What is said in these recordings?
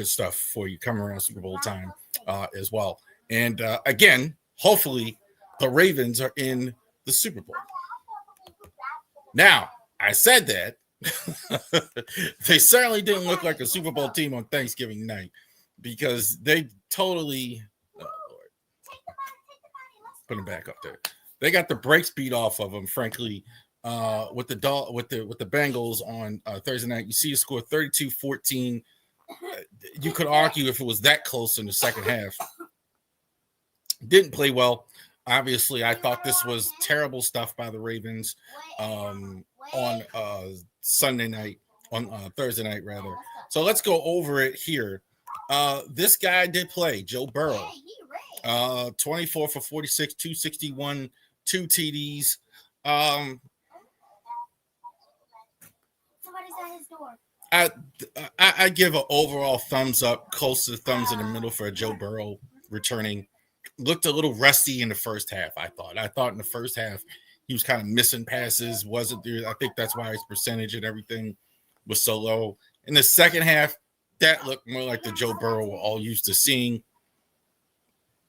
good stuff for you coming around Super Bowl time as well. And again, hopefully the Ravens are in the Super Bowl. Now, I said that. They certainly didn't look like a Super Bowl team on Thanksgiving night because they totally put them back up there. They got the brakes beat off of them, frankly, with the Bengals on Thursday night. You see a score 32-14. You could argue if it was that close in the second half. Didn't play well. Obviously, I thought this was terrible stuff by the Ravens on Sunday night, on Thursday night, rather. So let's go over it here. This guy did play, Joe Burrow. 24 for 46, 261, 2 TDs. Somebody's at his door. I give an overall thumbs up, close to the thumbs in the middle for Joe Burrow returning. Looked a little rusty in the first half, I thought. I thought in the first half he was kind of missing passes, wasn't there. I think that's why his percentage and everything was so low. In the second half, that looked more like the Joe Burrow we're all used to seeing.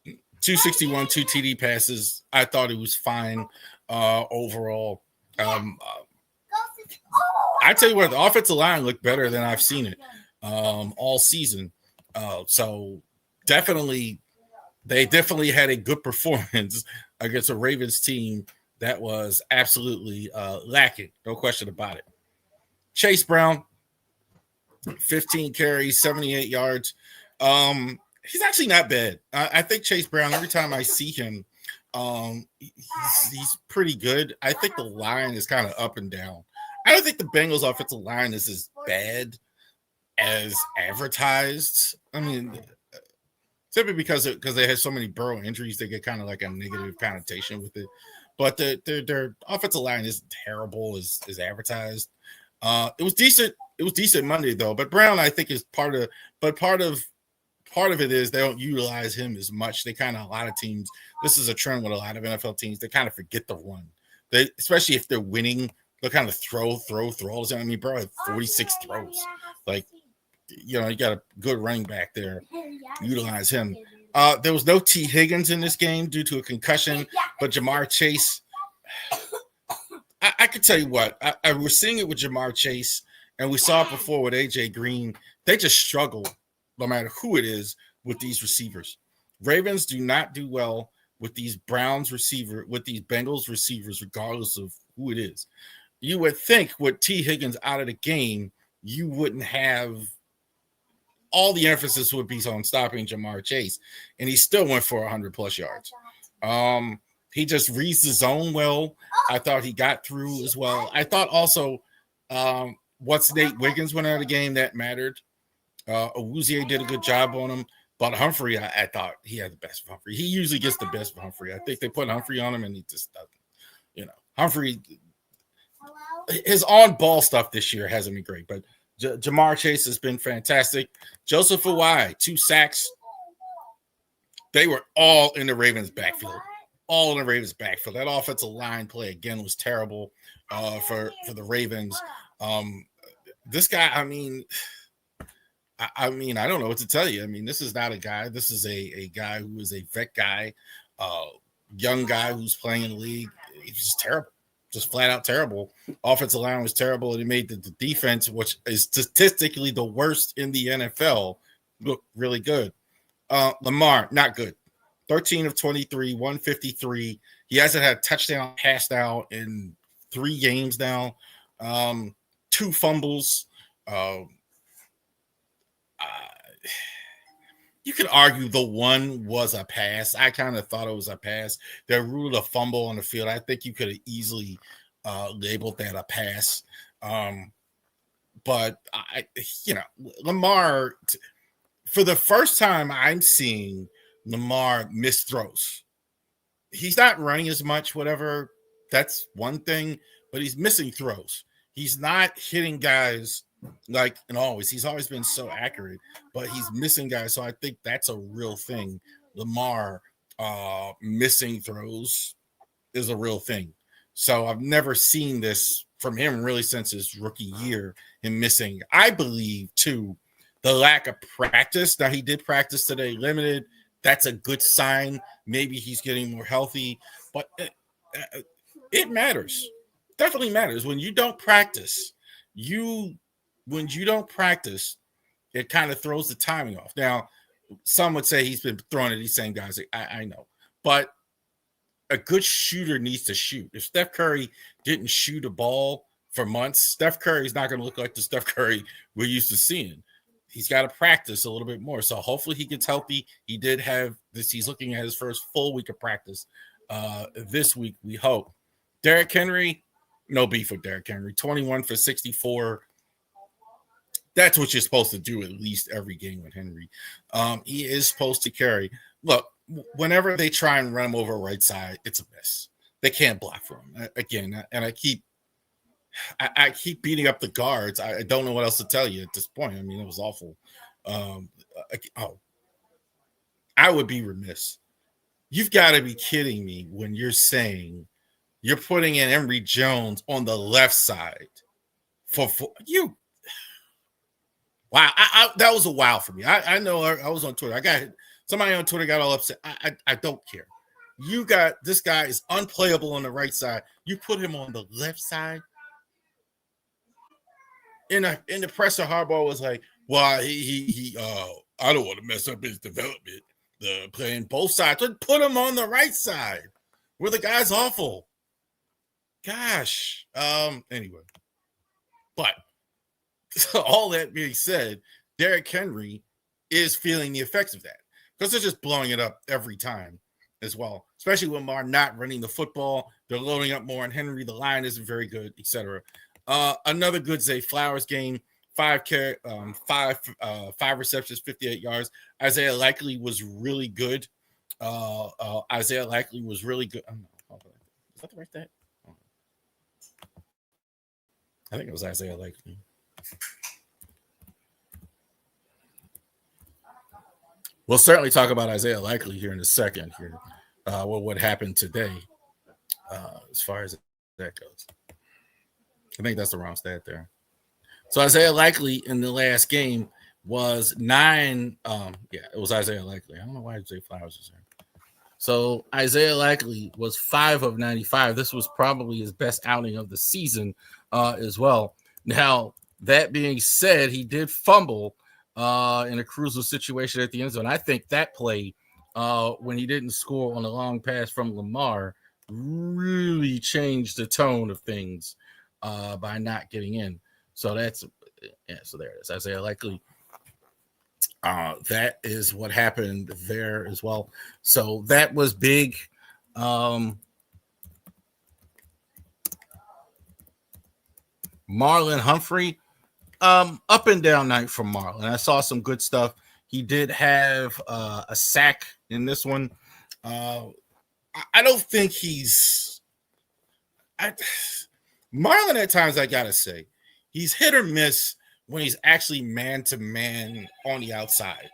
261, 2 TD passes. I thought it was fine overall. I tell you what, the offensive line looked better than I've seen it all season. So they definitely had a good performance against a Ravens team that was absolutely lacking. No question about it. Chase Brown, 15 carries, 78 yards. He's actually not bad. I think Chase Brown, every time I see him, he's pretty good. I think the line is kind of up and down. I don't think the Bengals offensive line is as bad as advertised. I mean, simply because they had so many Burrow injuries, they get kind of like a negative connotation with it. But their offensive line isn't terrible as advertised. It was decent. It was decent Monday though. But Brown, I think, is part of it is they don't utilize him as much. They kind of, a lot of teams, this is a trend with a lot of NFL teams, they kind of forget the run. They, especially if they're winning, they'll kind of throw all the time. I mean, bro had 46 throws. Like, you know, you got a good running back there. Utilize him. There was no T. Higgins in this game due to a concussion, but Jamar Chase, I could tell you what, we're seeing it with Jamar Chase, and we saw it before with A.J. Green. They just struggle, no matter who it is, with these receivers. Ravens do not do well with these with these Bengals receivers, regardless of who it is. You would think with T. Higgins out of the game, you wouldn't have all the emphasis would be on stopping Jamar Chase, and he still went for 100+ yards. He just reads the zone well. I thought he got through as well. I thought also once Nate Wiggins went out of the game, that mattered. Awuzie did a good job on him, but Humphrey, I thought he had the best of Humphrey. He usually gets the best of Humphrey. I think they put Humphrey on him, and he just doesn't. You know, Humphrey, his on-ball stuff this year hasn't been great, but Jamar Chase has been fantastic. Joseph Awai, 2 sacks. They were all in the Ravens' backfield. All in the Ravens' backfield. That offensive line play, again, was terrible for the Ravens. This guy, I mean, I don't know what to tell you. I mean, this is not a guy. This is a guy who is a vet guy, young guy who's playing in the league. He's just terrible. Just flat out terrible. Offensive line was terrible, and it made the defense, which is statistically the worst in the NFL, look really good. Lamar, not good. 13 of 23, 153. He hasn't had a touchdown passed out in 3 games now. 2 fumbles. You could argue the one was a pass. I kind of thought it was a pass. They ruled a fumble on the field. I think you could have easily labeled that a pass. But Lamar, for the first time, I'm seeing Lamar miss throws. He's not running as much, whatever. That's one thing, but he's missing throws. He's not hitting guys like, and he's always been so accurate, but he's missing guys. So I think that's a real thing. Lamar missing throws is a real thing. So I've never seen this from him really since his rookie year, him missing. I believe too The lack of practice. Now, he did practice today, limited. That's a good sign. Maybe he's getting more healthy, but it matters. Definitely matters. When you don't practice, when you don't practice, it kind of throws the timing off. Now, some would say he's been throwing at these same guys. I know. But a good shooter needs to shoot. If Steph Curry didn't shoot a ball for months, Steph Curry is not going to look like the Steph Curry we're used to seeing. He's got to practice a little bit more. So hopefully he gets healthy. He did have this. He's looking at his first full week of practice this week, we hope. Derrick Henry, no beef with Derrick Henry. 21 for 64. That's what you're supposed to do at least every game with Henry. He is supposed to carry. Look, whenever they try and run him over right side, it's a miss. They can't block for him. Again, and I keep beating up the guards. I don't know what else to tell you at this point. I mean, it was awful. I would be remiss. You've got to be kidding me when you're saying you're putting in Emery Jones on the left side for you. Wow, that was a wow for me. I know I was on Twitter. Somebody on Twitter got all upset. I don't care. You got this guy is unplayable on the right side. You put him on the left side. In the presser, Harbaugh was like, "Well, I don't want to mess up his development. Playing both sides, put him on the right side where the guy's awful." Gosh. Anyway, but all that being said, Derrick Henry is feeling the effects of that because they're just blowing it up every time as well, especially when they're not running the football. They're loading up more on Henry. The line isn't very good, etc. Another good Zay Flowers game, 5 receptions, 58 yards. Isaiah Likely was really good. Isaiah Likely was really good. Is that the right stat? I think it was Isaiah Likely. We'll certainly talk about Isaiah Likely here in a second. Here, what happened today, as far as that goes. I think that's the wrong stat there. So Isaiah Likely in the last game was 9. It was Isaiah Likely. I don't know why Zay Flowers is there. So Isaiah Likely was 5 of 95. This was probably his best outing of the season as well. Now, that being said, he did fumble in a crucial situation at the end zone. I think that play, when he didn't score on a long pass from Lamar, really changed the tone of things by not getting in. So so there it is. Isaiah Likely. That is what happened there as well. So that was big. Marlon Humphrey, up and down night from Marlon. I saw some good stuff. He did have a sack in this one. I don't think Marlon at times, I gotta say, he's hit or miss when he's actually man-to-man on the outside.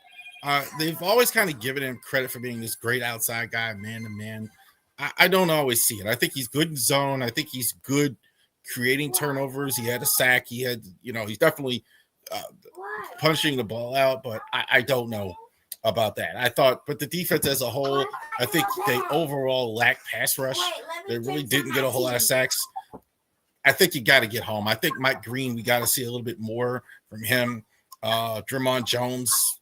They've always kind of given him credit for being this great outside guy, man-to-man. I don't always see it. I think he's good in zone. I think he's good creating turnovers. He had a sack. He had, he's definitely punching the ball out, but I don't know about that. But the defense as a whole, I think they overall lack pass rush. They really didn't get a whole lot of sacks. I think you got to get home. I think Mike Green, we got to see a little bit more from him. Draymond Jones,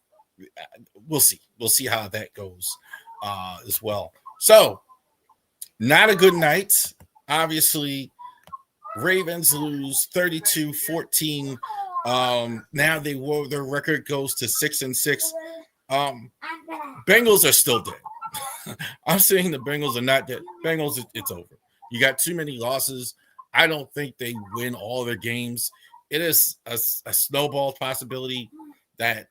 we'll see. We'll see how that goes as well. So, not a good night. Obviously, Ravens lose 32-14. Now their record goes to 6-6. Bengals are still dead. I'm saying the Bengals are not dead. Bengals, it's over. You got too many losses. I don't think they win all their games. It is a snowball possibility that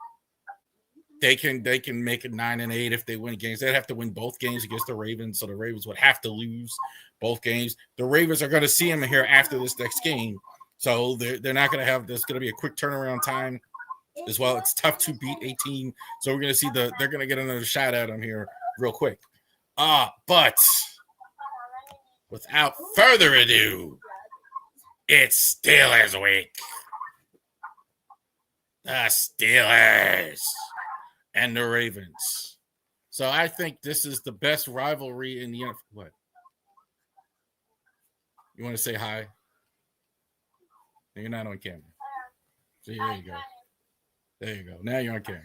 they can make it 9-8 if they win games. They'd have to win both games against the Ravens, so the Ravens would have to lose both games. The Ravens are going to see them here after this next game, so they're not going to have. There's going to be a quick turnaround time as well. It's tough to beat 18, so we're going to see they're going to get another shot at them here real quick. But without further ado, it's Steelers week. the Steelers and the Ravens. So I think this is the best rivalry in the NFL. What? You want to say hi? You're not on camera. See, there you go. There you go. Now you're on camera.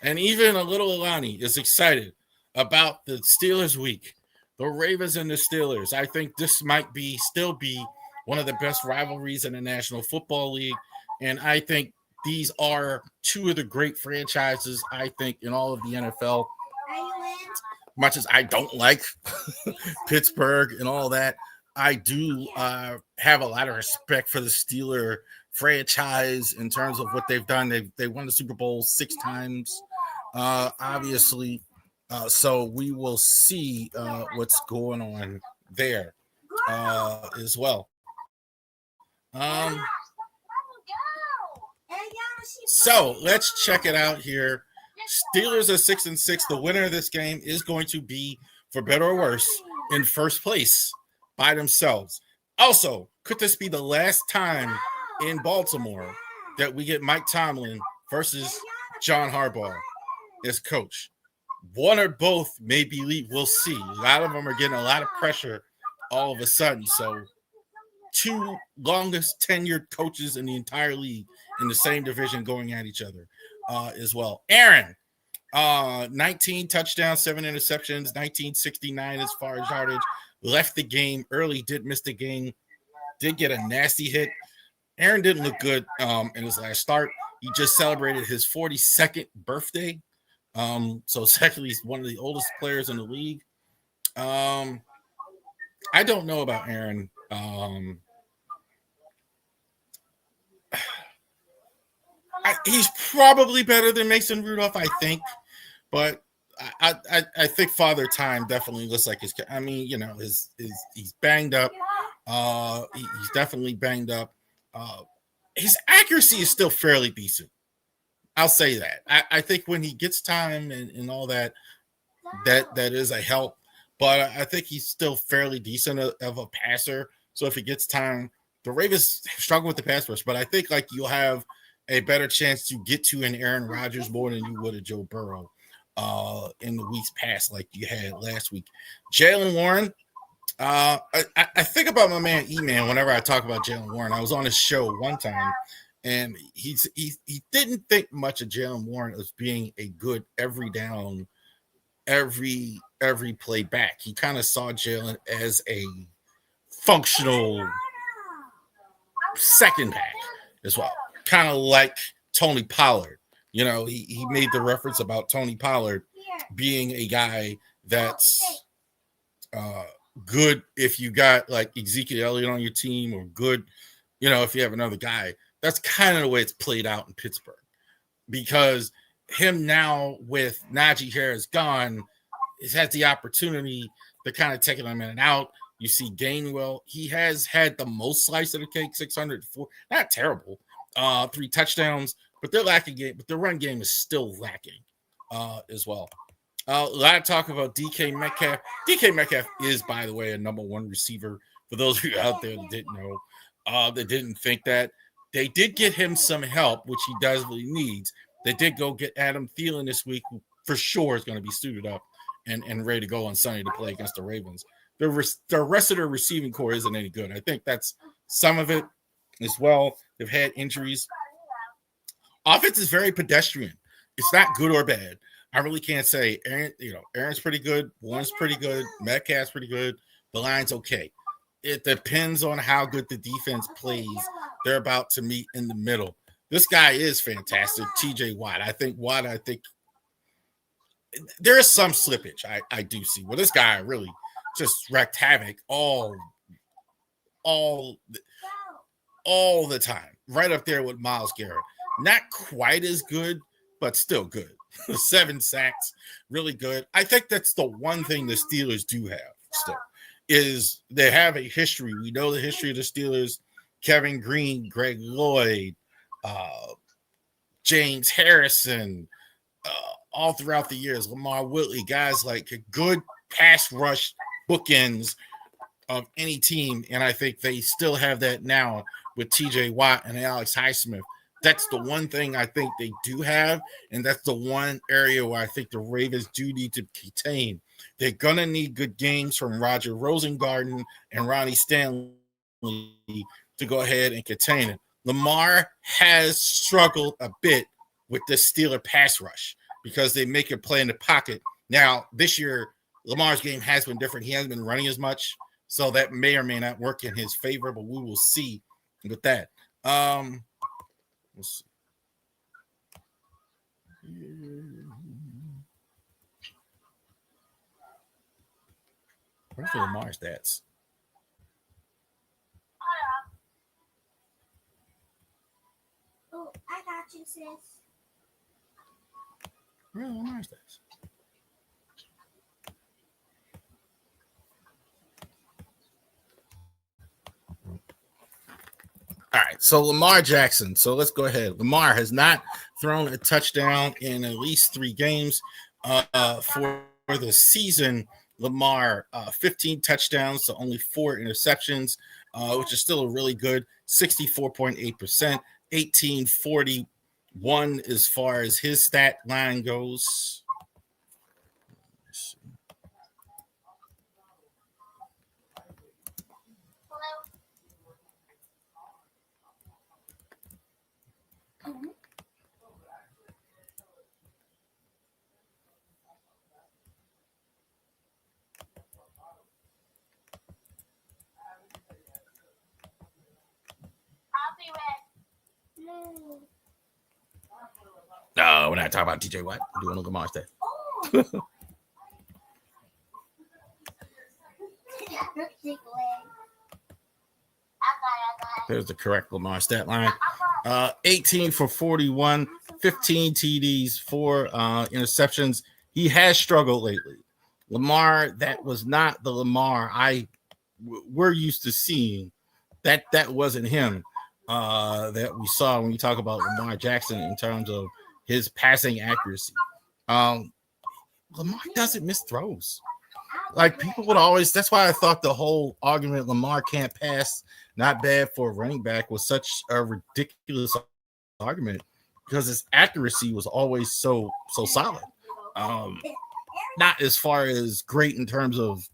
And even a little Alani is excited about the Steelers week. The Ravens and the Steelers. I think this might still be one of the best rivalries in the National Football League. And I think these are two of the great franchises, I think, in all of the NFL. Much as I don't like Pittsburgh and all that, I do have a lot of respect for the Steeler franchise in terms of what they've done. They won the Super Bowl 6 times, obviously. So we will see what's going on there as well. So let's check it out here. Steelers are 6-6. The winner of this game is going to be, for better or worse, in first place by themselves. Also, could this be the last time in Baltimore that we get Mike Tomlin versus John Harbaugh as coach? One or both may be lead. We'll see. A lot of them are getting a lot of pressure all of a sudden. So 2 longest tenured coaches in the entire league in the same division going at each other as well. Aaron, 19 touchdowns, 7 interceptions, 1969 as far as yardage. Left the game early, did miss the game, did get a nasty hit. Aaron didn't look good in his last start. He just celebrated his 42nd birthday. So secondly, he's one of the oldest players in the league. I don't know about Aaron. He's probably better than Mason Rudolph, I think, but I think Father Time definitely looks like his. I mean, you know, he's banged up. He's definitely banged up. His accuracy is still fairly decent. I'll say that. I think when he gets time and all that is a help. But I think he's still fairly decent of a passer. So if he gets time, the Ravens struggle with the pass rush. But I think like you'll have a better chance to get to an Aaron Rodgers more than you would a Joe Burrow in the weeks past, like you had last week. Jaylen Warren. I think about my man E-Man whenever I talk about Jaylen Warren. I was on his show one time, and he didn't think much of Jaylen Warren as being a good every down, every play back. He kind of saw Jaylen as a functional second back as well, kind of like Tony Pollard. You know, he made the reference about Tony Pollard being a guy that's good if you got like Ezekiel Elliott on your team, or good, you know, if you have another guy. That's kind of the way it's played out in Pittsburgh, because him now with Najee Harris gone, has had the opportunity to kind of take it in and out. You see Gainwell, he has had the most slice of the cake, 604, not terrible, 3 touchdowns, but they're lacking game, but the run game is still lacking as well. A lot of talk about DK Metcalf. DK Metcalf is, by the way, a number 1 receiver. For those of you out there that didn't know, that didn't think that. They did get him some help, which he desperately needs. They did go get Adam Thielen this week, who for sure is going to be suited up and ready to go on Sunday to play against the Ravens. The rest of their receiving core isn't any good. I think that's some of it as well. They've had injuries. Offense is very pedestrian. It's not good or bad. I really can't say. Aaron's pretty good. Warren's pretty good. Metcalf's pretty good. The line's okay. It depends on how good the defense plays. They're about to meet in the middle. This guy is fantastic, TJ Watt. I think there is some slippage. I do see. Well, this guy really just wreaked havoc all the time. Right up there with Myles Garrett. Not quite as good, but still good. 7 sacks, really good. I think that's the one thing the Steelers do have still, is they have a history. We know the history of the Steelers. Kevin Green, Greg Lloyd, James Harrison, all throughout the years, Lamar Whitley, guys like a good pass rush bookends of any team. And I think they still have that now with TJ Watt and Alex Highsmith. That's the one thing I think they do have, and that's the one area where I think the Ravens do need to contain. They're gonna need good games from Roger Rosengarten and Ronnie Stanley to go ahead and contain it. Lamar has struggled a bit with the Steeler pass rush because they make it play in the pocket. Now, this year, Lamar's game has been different. He hasn't been running as much, so that may or may not work in his favor, but we will see with that. Let's see. Where's the Lamar stats? Oh, I got you, sis. Where's the Lamar stats? All right, so Lamar Jackson. So let's go ahead. Lamar has not thrown a touchdown in at least 3 games. For the season, Lamar 15 touchdowns to only 4 interceptions, which is still a really good 64.8%, 1841 as far as his stat line goes. No, we're not talking about TJ Watt. We're doing Lamar stat. There's the correct Lamar stat line. 18 for 41, 15 TDs, 4 interceptions. He has struggled lately. Lamar, that was not the Lamar we're used to seeing. That wasn't him that we saw when you talk about Lamar Jackson in terms of his passing accuracy. Lamar doesn't miss throws. Like people would always, that's why I thought the whole argument Lamar can't pass, not bad for a running back, was such a ridiculous argument because his accuracy was always so solid. Not as far as great in terms of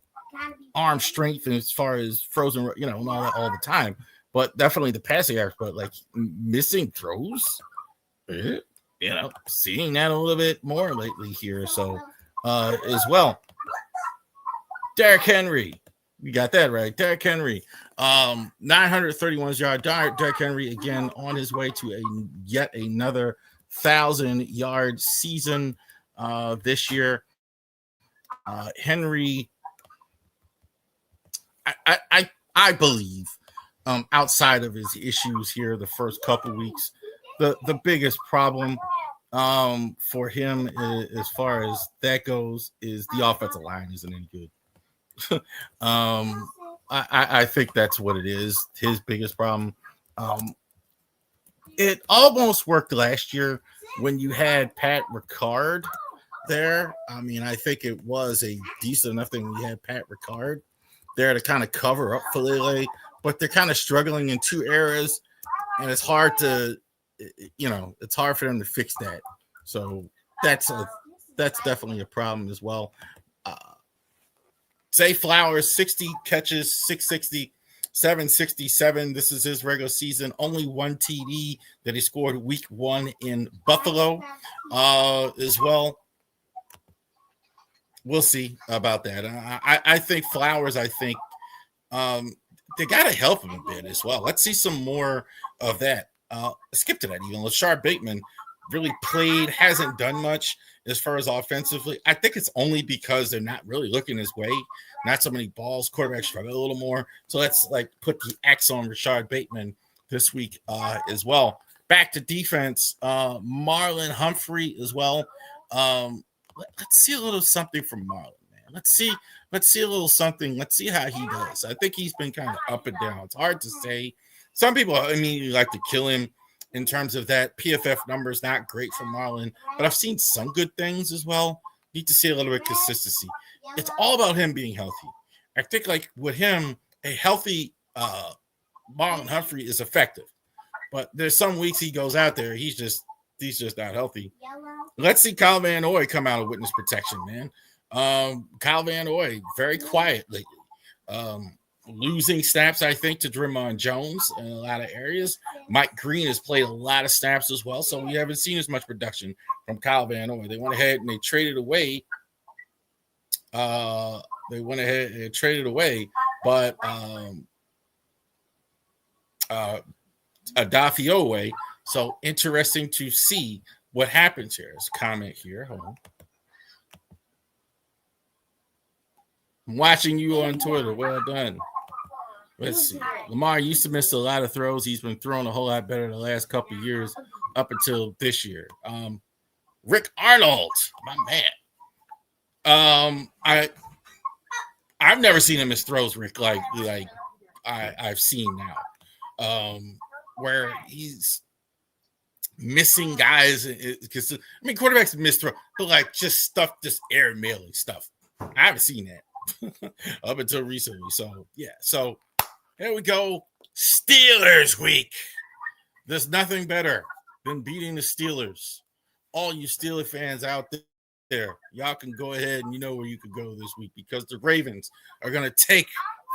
arm strength and as far as frozen, and all that all the time, but definitely the passing average. But like missing throws, seeing that a little bit more lately here. So as well. Derrick Henry. You got that right. Derrick Henry. 931 yards. Derrick Henry again on his way to yet another 1,000-yard season this year. Henry, I believe, outside of his issues here the first couple weeks, the biggest problem for him as far as that goes is the offensive line isn't any good. I think that's what it is. His biggest problem. It almost worked last year when you had Pat Ricard there. I mean, I think it was a decent enough thing when you had Pat Ricard there to kind of cover up Faalele, but they're kind of struggling in 2 areas, and it's hard to, it's hard for them to fix that. So that's definitely a problem as well. Zay Flowers, 60 catches, 660, 767. This is his regular season. Only 1 TD that he scored week 1 in Buffalo as well. We'll see about that. I think Flowers, they got to help him a bit as well. Let's see some more of that. Skip to that even. Rashard Bateman really hasn't done much as far as offensively. I think it's only because they're not really looking his way. Not so many balls. Quarterbacks struggle a little more. So let's put the X on Rashard Bateman this week as well. Back to defense. Marlon Humphrey as well. Let's see a little something from Marlon, man. Let's see a little something. Let's see how he does. I think he's been kind of up and down. It's hard to say. Some people immediately like to kill him in terms of that. PFF numbers not great for Marlon, but I've seen some good things as well. Need to see a little bit of consistency. It's all about him being healthy. I think with him, a healthy Marlon Humphrey is effective. But there's some weeks he goes out there, he's just not healthy. Yellow. Let's see Kyle Van Noy come out of witness protection, man. Kyle Van Noy, very quiet lately. Losing snaps, I think, to Draymond Jones in a lot of areas. Mike Green has played a lot of snaps as well, so we haven't seen as much production from Kyle Van Noy. They went ahead and they traded away. But Adafiowe. So interesting to see what happens here. There's a comment here. Hold on. I'm watching you on Twitter. Well done. Let's see. Lamar used to miss a lot of throws. He's been throwing a whole lot better the last couple of years up until this year. Rick Arnold, my man. I've never seen him miss throws, Rick, like I've seen now. Where he's missing guys because quarterbacks miss throw, but like just air mailing stuff. I haven't seen that up until recently. So yeah, so here we go. Steelers week. There's nothing better than beating the Steelers. All you Steeler fans out there, y'all can go ahead and you know where you could go this week because the Ravens are going to take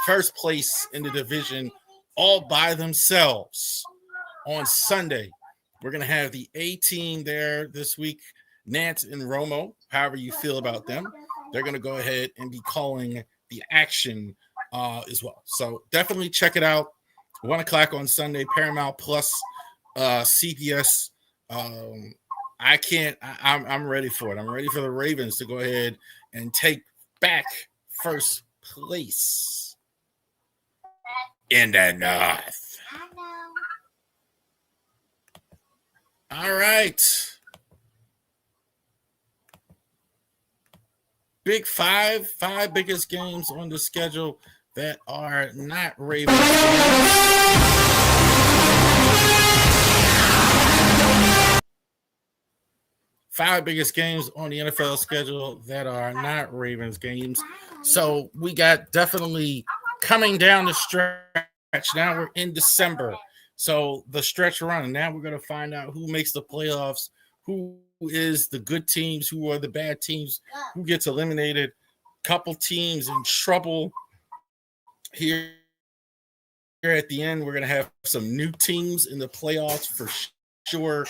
first place in the division all by themselves on Sunday. We're going to have the A team there this week, Nance and Romo, however you feel about them. They're going to go ahead and be calling the action as well. So definitely check it out. 1 o'clock on Sunday, Paramount Plus, CBS. I'm ready for it. I'm ready for the Ravens to go ahead and take back first place in the North. All right. Big five biggest games on the schedule that are not Ravens. Five biggest games on the NFL schedule that are not Ravens games. So we got definitely coming down the stretch. Now we're in December. So the stretch run. Now we're going to find out who makes the playoffs, who is the good teams, who are the bad teams, who gets eliminated. Couple teams in trouble here at the end. We're going to have some new teams in the playoffs for sure.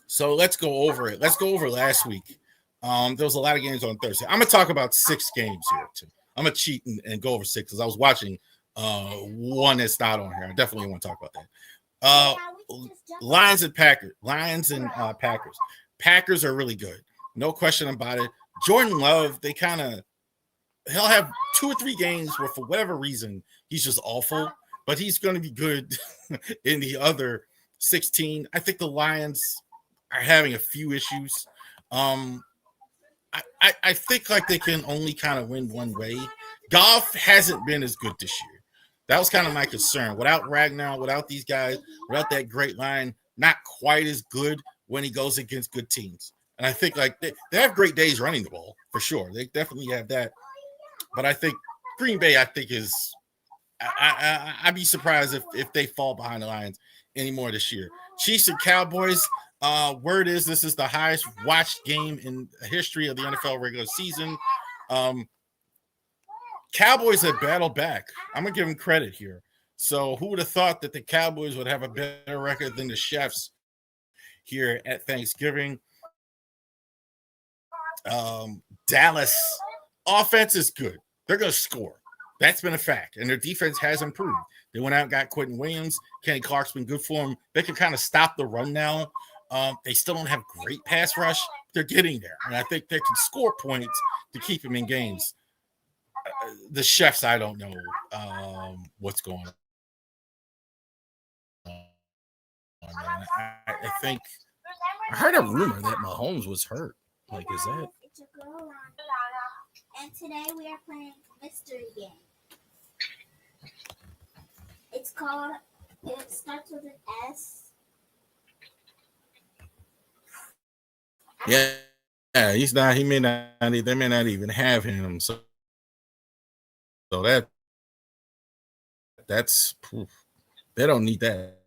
So let's go over it. Let's go over last week. There was a lot of games on Thursday. I'm going to talk about 6 games here too. I'm going to cheat and go over 6 because I was watching one that's not on here. I definitely want to talk about that. Lions and Packers. Packers. Packers are really good. No question about it. Jordan Love, he'll have 2 or 3 games where for whatever reason he's just awful, but he's going to be good in the other 16. I think the Lions are having a few issues. I think like they can only kind of win one way. Goff hasn't been as good this year. That was kind of my concern. Without Ragnar, without these guys, without that great line, not quite as good when he goes against good teams. And I think like they have great days running the ball for sure. They definitely have that. But I think Green Bay, is I'd be surprised if they fall behind the Lions anymore this year. Chiefs and Cowboys. Word is this is the highest watched game in the history of the NFL regular season. Cowboys have battled back. I'm going to give them credit here. So who would have thought that the Cowboys would have a better record than the Chiefs here at Thanksgiving? Dallas offense is good. They're going to score. That's been a fact. And their defense has improved. They went out and got Quentin Williams. Kenny Clark's been good for them. They can kind of stop the run now. They still don't have great pass rush. They're getting there. And I think they can score points to keep them in games. The Chiefs, I don't know what's going on. I think I heard a rumor that Mahomes was hurt. Like, is that? It's a girl on. And today we are playing a mystery game. It starts with an S. Yeah, he's not. They may not even have him. So that's proof. They don't need that.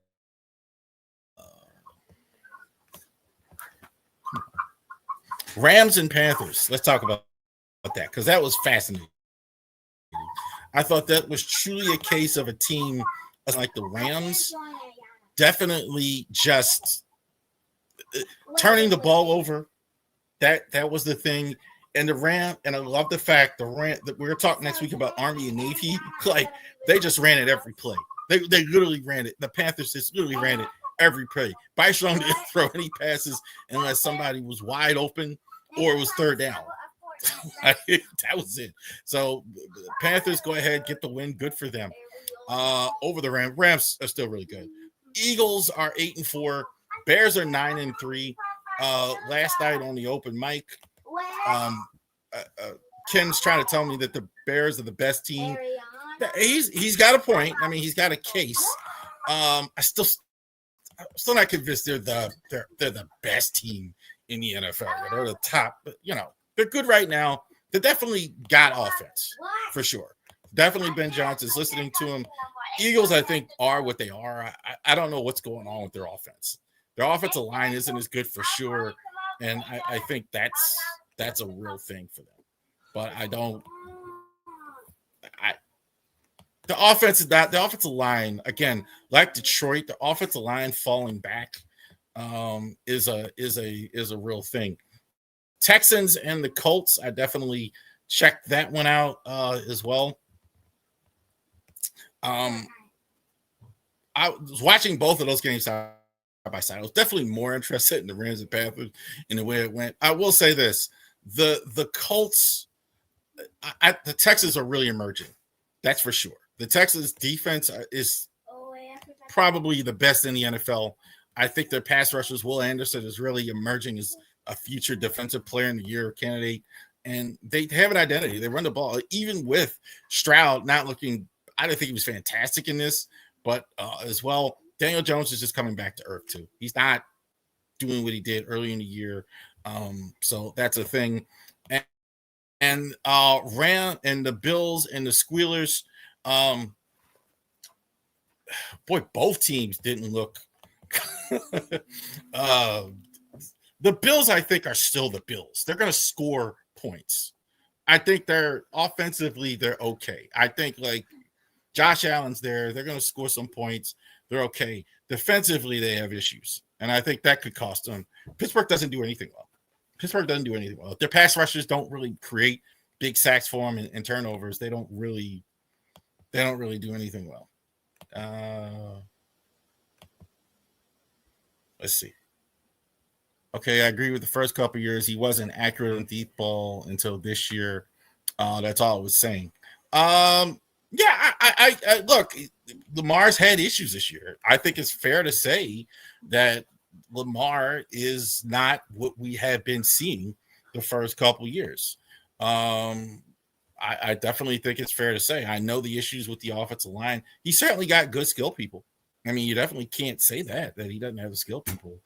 Rams and Panthers. Let's talk about that because that was fascinating. I thought that was truly a case of a team like the Rams definitely just turning the ball over. That was the thing. And the Ram, and I love the fact the Ram that we're talking next week about Army and Navy. Like they just ran it every play. They literally ran it. The Panthers just literally ran it every play. Bryce Young didn't throw any passes unless somebody was wide open or it was third down. That was it. So the Panthers go ahead, get the win. Good for them. Over the Rams. Rams are still really good. Eagles are 8-4. Bears are 9-3. Last night on the open mic, Ken's trying to tell me that the Bears are the best team. He's got a point. I mean, he's got a case. I'm still not convinced they're the best team in the NFL. They're the top, but they're good right now. They definitely got offense for sure. Definitely Ben Johnson's listening to him. Eagles, I think, are what they are. I don't know what's going on with their offense. Their offensive line isn't as good for sure, and I think that's a real thing for them. But the offensive line again, like Detroit, the offensive line falling back is a real thing. Texans and the Colts, I definitely checked that one out as well. I was watching both of those games side by side. I was definitely more interested in the Rams and Panthers in the way it went. I will say this: the Colts, the Texans are really emerging. That's for sure. The Texans defense is probably the best in the NFL. I think their pass rushers, Will Anderson, is really emerging as a future defensive player in the year candidate. And they have an identity. They run the ball, even with Stroud not looking. I don't think he was fantastic in this, but as well, Daniel Jones is just coming back to earth too. He's not doing what he did early in the year. So that's a thing. And Ram and the Bills and the Squealers. Boy, both teams didn't look. The Bills, I think, are still the Bills. They're going to score points. I think they're offensively, they're okay. I think like Josh Allen's there. They're going to score some points. They're okay. Defensively, they have issues. And I think that could cost them. Pittsburgh doesn't do anything well. Their pass rushers don't really create big sacks for them and turnovers. They don't really do anything well. Let's see. Okay, I agree with the first couple of years. He wasn't accurate on deep ball until this year. That's all I was saying. Yeah, I look, Lamar's had issues this year. I think it's fair to say that Lamar is not what we have been seeing the first couple years. I definitely think it's fair to say. I know the issues with the offensive line. He certainly got good skill people. I mean, you definitely can't say that he doesn't have the skill people.